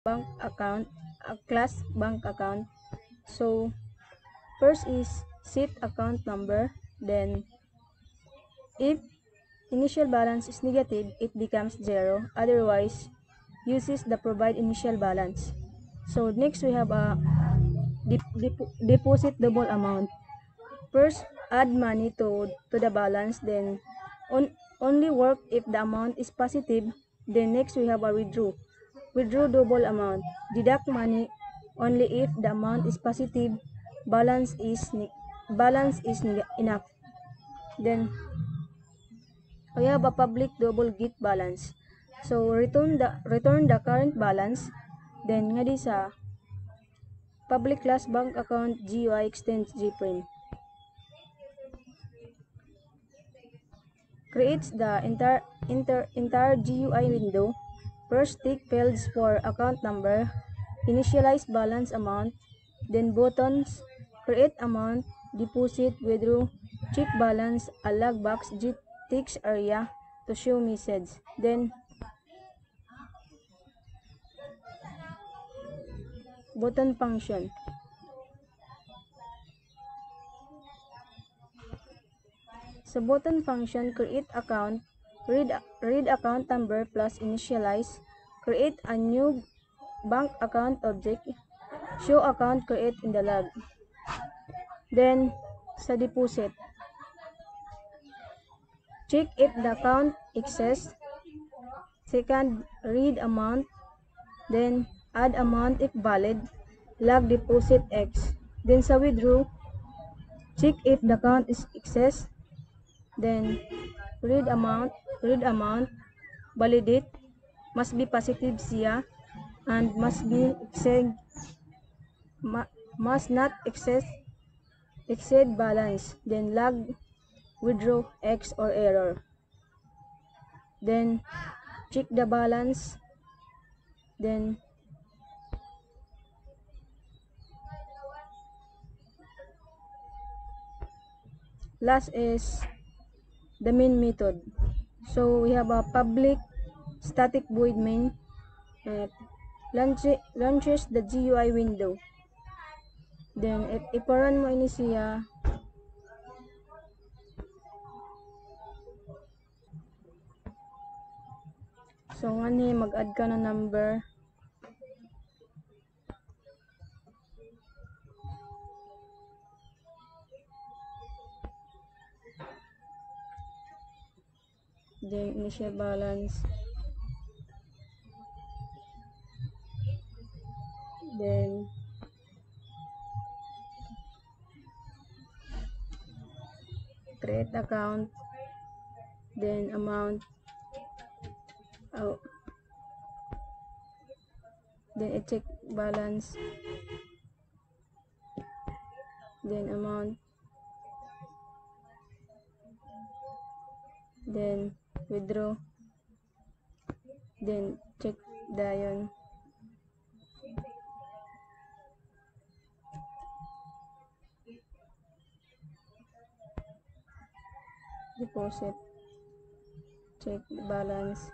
bank account, a class bank account. So first is set account number, then if initial balance is negative, it becomes 0, otherwise uses the provide initial balance. So next we have a deposit double amount. First, add money to the balance, then only work if the amount is positive. Then next we have a withdraw. Withdraw double amount. Deduct money only if the amount is positive, balance is enough. Then we have a public double get balance. So return the current balance. Then nga di sa public class bank account GUI extends GPRIM. Creates the entire GUI window. First, tick fields for account number, initialize balance amount, then buttons, create amount, deposit, withdraw, check balance, a log box, text area to show message. Then, button function. Sa button function, create account, read account number plus initialize, create a new bank account object, show account create in the log. Then, sa deposit, check if the account exists. Second, read amount, then add amount if valid, log deposit X. Then sa withdraw, check if the account exists, then read amount, validate, must be positive siya, and must not exceed balance, then log withdraw X or error. Then check the balance, then last is the main method. So we have a public static void main, launches the GUI window. Then iparun mo ini siya. So ngani mag-add ka na number. Then initial balance. Then create account, then amount, then i-check balance, then amount, then withdraw, then check dayon. Deposit, check balance.